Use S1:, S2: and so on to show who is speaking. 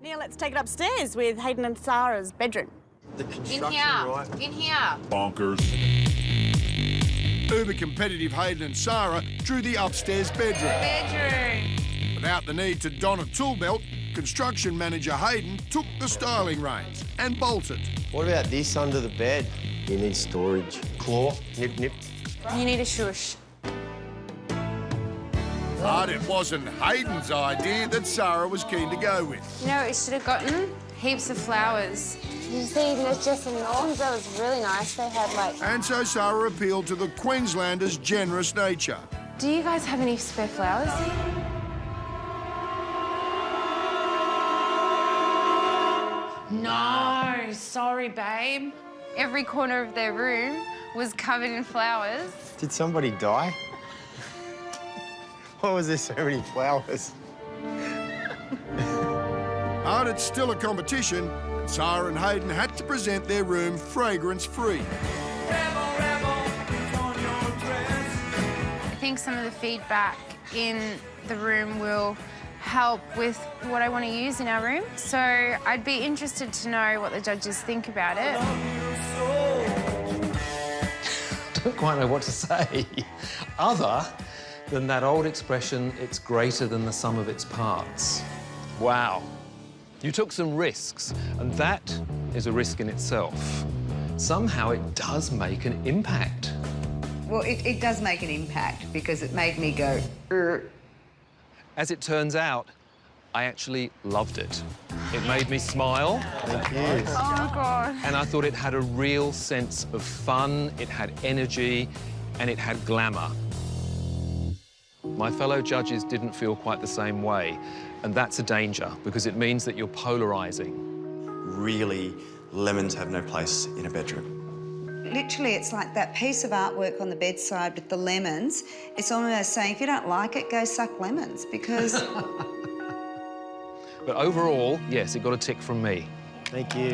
S1: Now let's take it upstairs with Hayden and Sara's bedroom.
S2: The construction,
S3: right? In here.
S4: Bonkers. Uber competitive Hayden and Sara drew the upstairs bedroom. Without the need to don a tool belt, construction manager Hayden took the styling reins and bolted.
S2: What about this under the bed? You need storage. Claw, nip, nip.
S3: You need a shush.
S4: But it wasn't Hayden's idea that Sara was keen to go with.
S3: You know what we should have gotten? Heaps of flowers.
S5: You see, there's just in Norms, that was really nice. They had, like...
S4: And so Sara appealed to the Queenslander's generous nature.
S3: Do you guys have any spare flowers? No, sorry, babe. Every corner of their room was covered in flowers.
S2: Did somebody die? Why was there so many flowers?
S4: But it's still a competition, and Sara and Hayden had to present their room fragrance-free.
S3: I think some of the feedback in the room will help with what I want to use in our room. So I'd be interested to know what the judges think about it.
S6: I don't quite know what to say, other than that old expression, it's greater than the sum of its parts. Wow. You took some risks, and that is a risk in itself. Somehow it does make an impact.
S7: Well, it does make an impact because it made me go,
S6: As it turns out, I actually loved it. It made me smile.
S2: Thank you.
S3: Oh, God.
S6: And I thought it had a real sense of fun, it had energy, and it had glamour. My fellow judges didn't feel quite the same way, and that's a danger because it means that you're polarising.
S8: Really, lemons have no place in a bedroom.
S7: literally, it's like that piece of artwork on the bedside with the lemons. It's almost saying, if you don't like it, go suck lemons, because...
S6: But overall, yes, it got a tick from me.
S2: Thank you.